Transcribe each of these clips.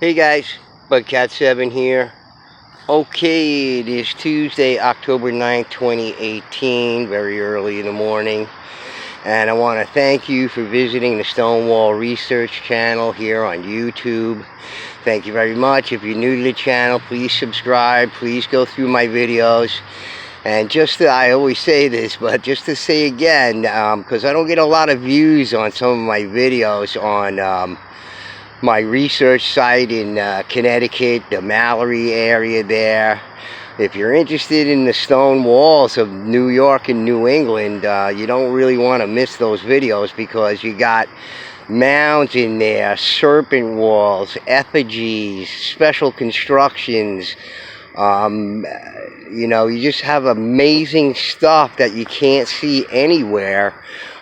Hey guys, Bugcat7 here. Okay, it is Tuesday, October 9th, 2018, very early in the morning. And I want to thank you for visiting the Stonewall Research channel here on YouTube. Thank you very much. If you're new to the channel, please subscribe. Please go through my videos. And I always say this, but just to say again, because I don't get a lot of views on some of my videos on my research site in Connecticut, the Mallory area there. If you're interested in the stone walls of New York and New England, you don't really want to miss those videos, because you got mounds in there, serpent walls, effigies, special constructions. You just have amazing stuff that you can't see anywhere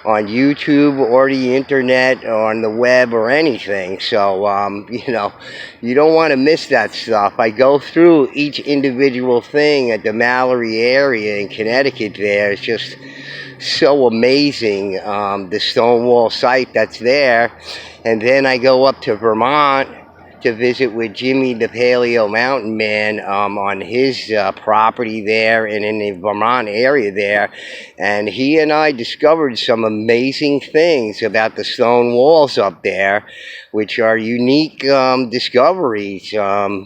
on YouTube or the internet or on the web or anything. So you don't want to miss that stuff. I go through each individual thing at the Mallory area in Connecticut. There, it's just so amazing, the Stonewall site that's there. And then I go up to Vermont to visit with Jimmy the Paleo Mountain Man on his property there and in the Vermont area there, and he and I discovered some amazing things about the stone walls up there, which are unique discoveries. You're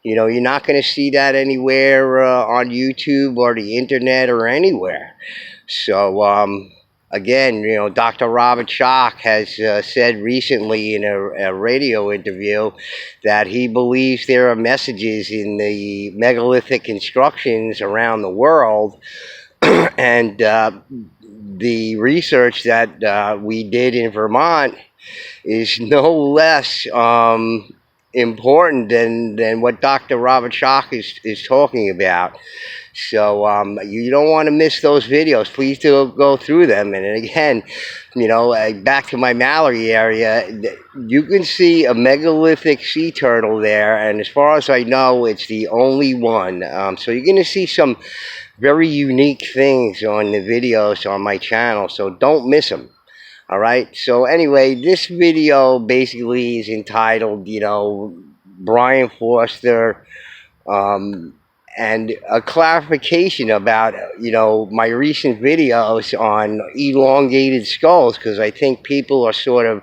not going to see that anywhere on YouTube or the internet or anywhere. So again, Dr. Robert Schoch has said recently in a radio interview that he believes there are messages in the megalithic constructions around the world. And the research that we did in Vermont is no less important than what Dr. Robert Schoch is talking about. So you don't want to miss those videos. Please do go through them. And again, back to my Mallory area, you can see a megalithic sea turtle there, and as far as I know, it's the only one. So you're going to see some very unique things on the videos on my channel, so don't miss them. All right, so anyway, this video basically is entitled, Brien Foerster, and a clarification about, my recent videos on elongated skulls, because I think people are sort of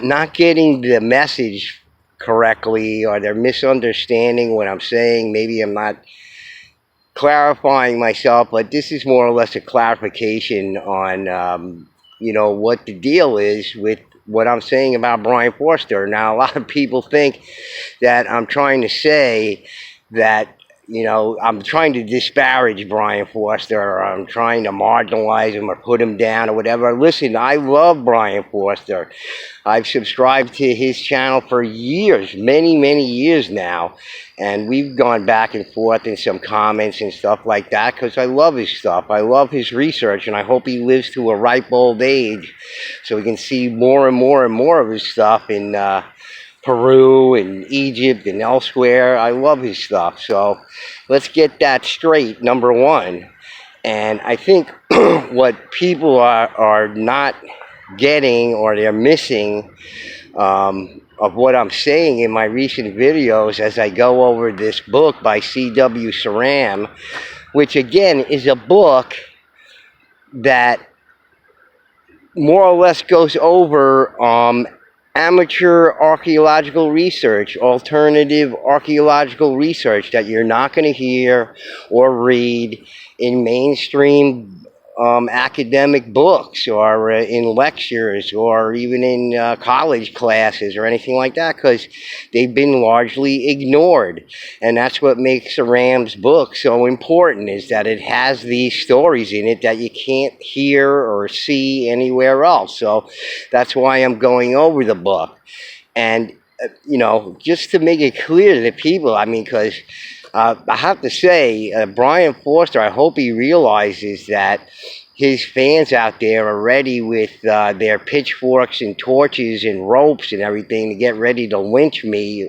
not getting the message correctly, or they're misunderstanding what I'm saying. Maybe I'm not clarifying myself, but this is more or less a clarification on, what the deal is with what I'm saying about Brien Foerster. Now, a lot of people think that I'm trying to say that, I'm trying to disparage Brien Foerster, or I'm trying to marginalize him or put him down or whatever. Listen, I love Brien Foerster. I've subscribed to his channel for years, many, many years now. And we've gone back and forth in some comments and stuff like that, because I love his stuff. I love his research, and I hope he lives to a ripe old age so we can see more and more and more of his stuff in Peru and Egypt and elsewhere. I love his stuff. So let's get that straight, number one. And I think what people are not getting, or they're missing, of what I'm saying in my recent videos as I go over this book by C.W. Saram, which again is a book that more or less goes over amateur archaeological research, alternative archaeological research that you're not going to hear or read in mainstream academic books, or in lectures, or even in college classes or anything like that, because they've been largely ignored. And that's what makes Saram's book so important, is that it has these stories in it that you can't hear or see anywhere else. So that's why I'm going over the book. And just to make it clear to the people, because I have to say, Brien Foerster, I hope he realizes that his fans out there are ready with their pitchforks and torches and ropes and everything to get ready to lynch me,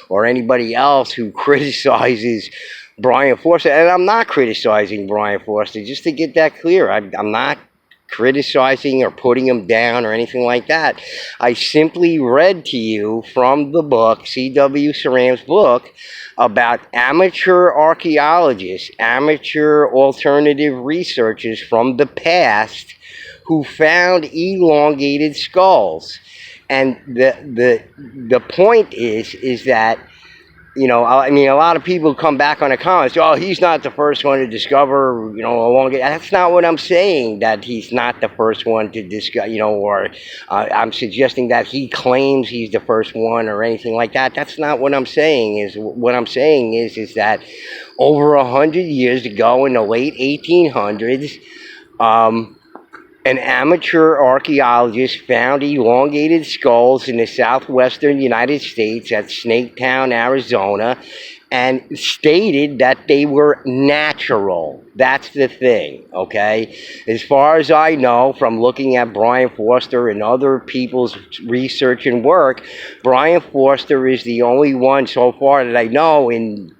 or anybody else who criticizes Brien Foerster. And I'm not criticizing Brien Foerster, just to get that clear. I'm not criticizing or putting him down or anything like that. I simply read to you from the book, C.W. Ceram's book, about amateur archaeologists, amateur alternative researchers from the past who found elongated skulls. And the point is that, you know, I mean, a lot of people come back on the comments, oh, he's not the first one to discover, you know, elongated. That's not what I'm saying, that he's not the first one to discover, you know, or I'm suggesting that he claims he's the first one or anything like that. That's not what I'm saying. What I'm saying is that over 100 years ago, in the late 1800s, an amateur archaeologist found elongated skulls in the southwestern United States at Snaketown, Arizona, and stated that they were natural. That's the thing, okay? As far as I know, from looking at Brien Foerster and other people's research and work, Brien Foerster is the only one so far that I know in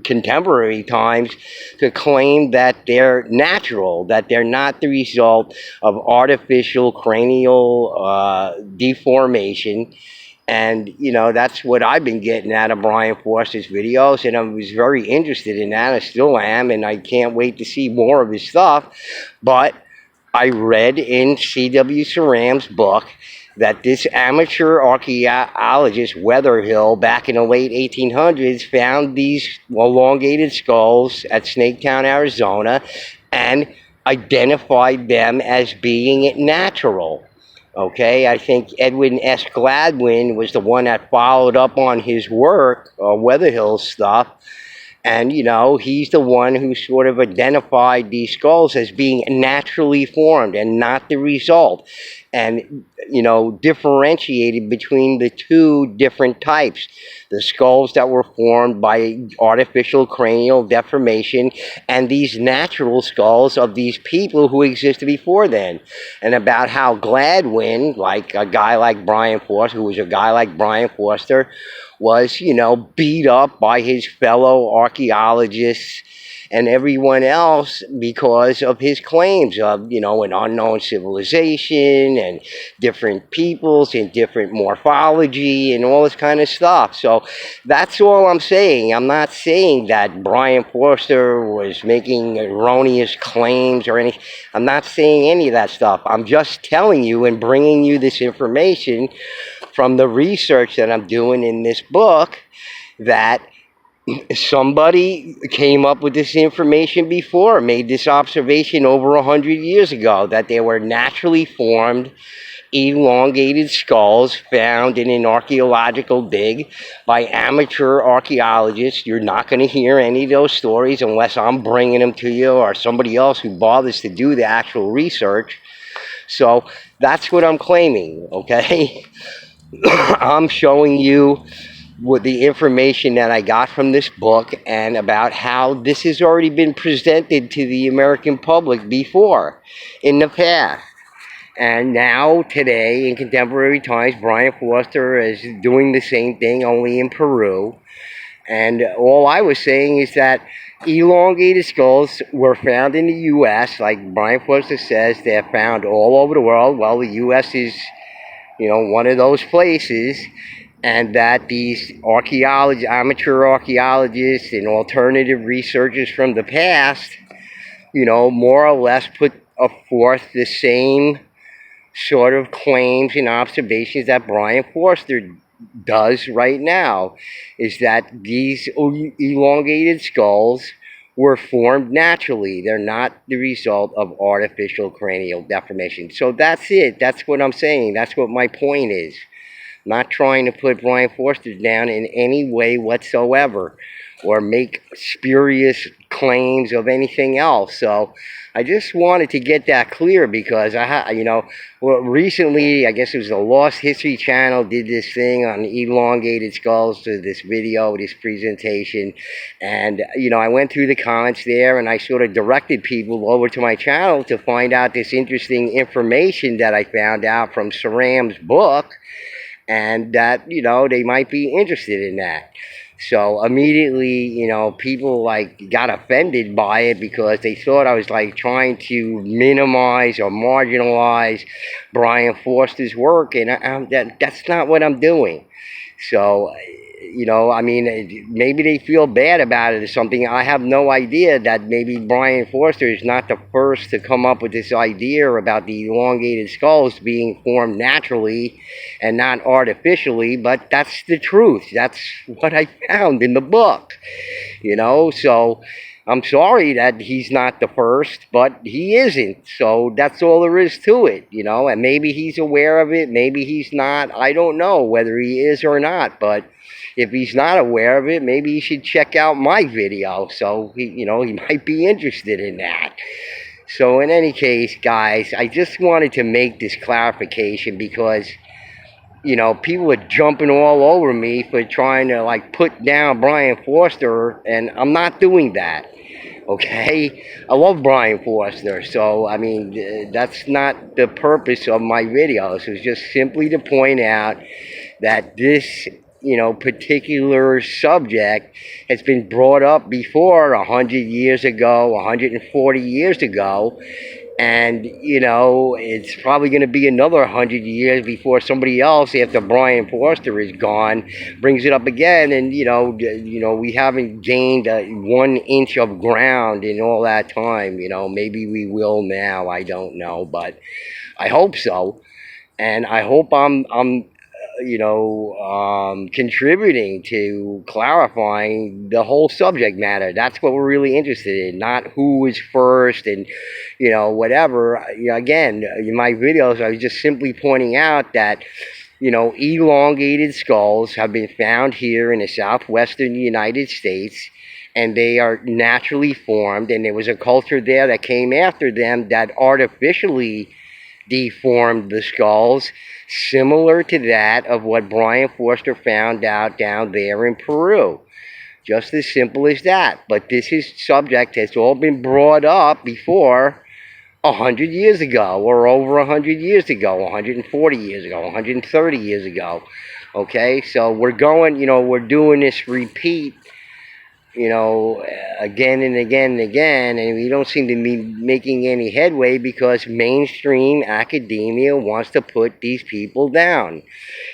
contemporary times to claim that they're natural, that they're not the result of artificial cranial deformation. And, you know, that's what I've been getting out of Brien Foerster's videos, and I was very interested in that. I still am, and I can't wait to see more of his stuff. But I read in C.W. Ceram's book that this amateur archaeologist, Weatherhill, back in the late 1800s, found these elongated skulls at Snaketown, Arizona, and identified them as being natural. Okay, I think Edwin S. Gladwin was the one that followed up on his work, Weatherhill's stuff. And, you know, he's the one who sort of identified these skulls as being naturally formed and not the result. And, you know, differentiated between the two different types. The skulls that were formed by artificial cranial deformation and these natural skulls of these people who existed before then. And about how Gladwin, like a guy like Brien Foerster, who was a guy like Brien Foerster, was, you know, beat up by his fellow archaeologists and everyone else because of his claims of, you know, an unknown civilization and different peoples and different morphology and all this kind of stuff. So that's all I'm saying. I'm not saying that Brien Foerster was making erroneous claims or anything. I'm not saying any of that stuff. I'm just telling you and bringing you this information from the research that I'm doing in this book, that somebody came up with this information before, made this observation over 100 years ago, that there were naturally formed elongated skulls found in an archaeological dig by amateur archaeologists. You're not going to hear any of those stories unless I'm bringing them to you or somebody else who bothers to do the actual research. So that's what I'm claiming, okay? I'm showing you with the information that I got from this book and about how this has already been presented to the American public before in the past. And now, today, in contemporary times, Brien Foerster is doing the same thing, only in Peru. And all I was saying is that elongated skulls were found in the U.S. Like Brien Foerster says, they're found all over the world. Well, the U.S. is, you know, one of those places, and that these amateur archaeologists and alternative researchers from the past, you know, more or less put forth the same sort of claims and observations that Brien Foerster does right now, is that these elongated skulls were formed naturally. They're not the result of artificial cranial deformation. So that's it. That's what I'm saying. That's what my point is. I'm not trying to put Brien Foerster down in any way whatsoever or make spurious claims of anything else. So I just wanted to get that clear because recently, I guess it was the Lost History Channel did this thing on elongated skulls, to this video, this presentation, and I went through the comments there, and I sort of directed people over to my channel to find out this interesting information that I found out from Ceram's book, and that they might be interested in that. So immediately, people like got offended by it because they thought I was like trying to minimize or marginalize Brien Foerster's work, and that's not what I'm doing. So, I mean, maybe they feel bad about it or something. I have no idea that maybe Brien Foerster is not the first to come up with this idea about the elongated skulls being formed naturally and not artificially, but that's the truth. That's what I found in the book, So I'm sorry that he's not the first, but he isn't. So that's all there is to it, And maybe he's aware of it. Maybe he's not. I don't know whether he is or not. But if he's not aware of it, maybe he should check out my video. So he might be interested in that. So in any case, guys, I just wanted to make this clarification because people are jumping all over me for trying to like put down Brien Foerster, and I'm not doing that. Okay, I love Brien Foerster, so I mean that's not the purpose of my videos. It's just simply to point out that this particular subject has been brought up before 100 years ago, 140 years ago, and it's probably going to be another 100 years before somebody else, after Brien Foerster is gone, brings it up again. And we haven't gained 1 inch of ground in all that time. Maybe we will now. I don't know, but I hope so, and I hope I'm contributing to clarifying the whole subject matter. That's what we're really interested in, not who was first and, whatever. Again, in my videos, I was just simply pointing out that, elongated skulls have been found here in the southwestern United States, and they are naturally formed, and there was a culture there that came after them that artificially deformed the skulls, similar to that of what Brien Foerster found out down there in Peru. Just as simple as that. But this subject has all been brought up before 100 years ago, or over 100 years ago, 140 years ago, 130 years ago. Okay, so we're doing this repeat again and again and again, and we don't seem to be making any headway because mainstream academia wants to put these people down.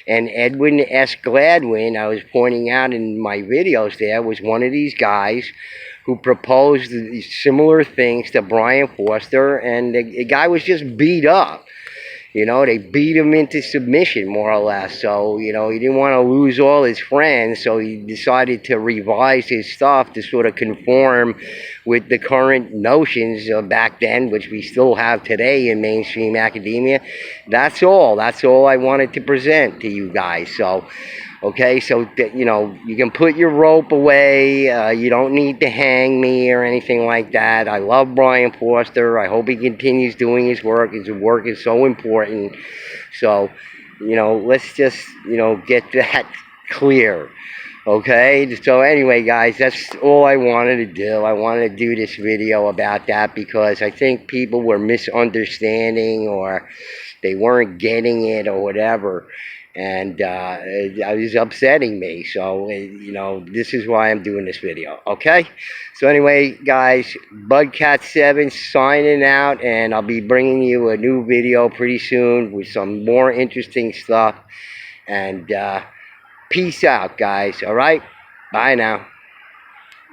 And Edwin S. Gladwin, I was pointing out in my videos there, was one of these guys who proposed similar things to Brien Foerster, and the guy was just beat up. They beat him into submission, more or less. So, he didn't want to lose all his friends, so he decided to revise his stuff to sort of conform with the current notions of back then, which we still have today in mainstream academia. That's all. That's all I wanted to present to you guys. So, okay, so you can put your rope away. You don't need to hang me or anything like that. I love Brien Foerster. I hope he continues doing his work. His work is so important. So, let's just get that clear. Okay, so anyway, guys, that's all I wanted to do. I wanted to do this video about that because I think people were misunderstanding, or they weren't getting it, or whatever. And it was upsetting me. So, this is why I'm doing this video. Okay? So anyway, guys, Budcat7 signing out, and I'll be bringing you a new video pretty soon with some more interesting stuff. And peace out, guys. All right? Bye now.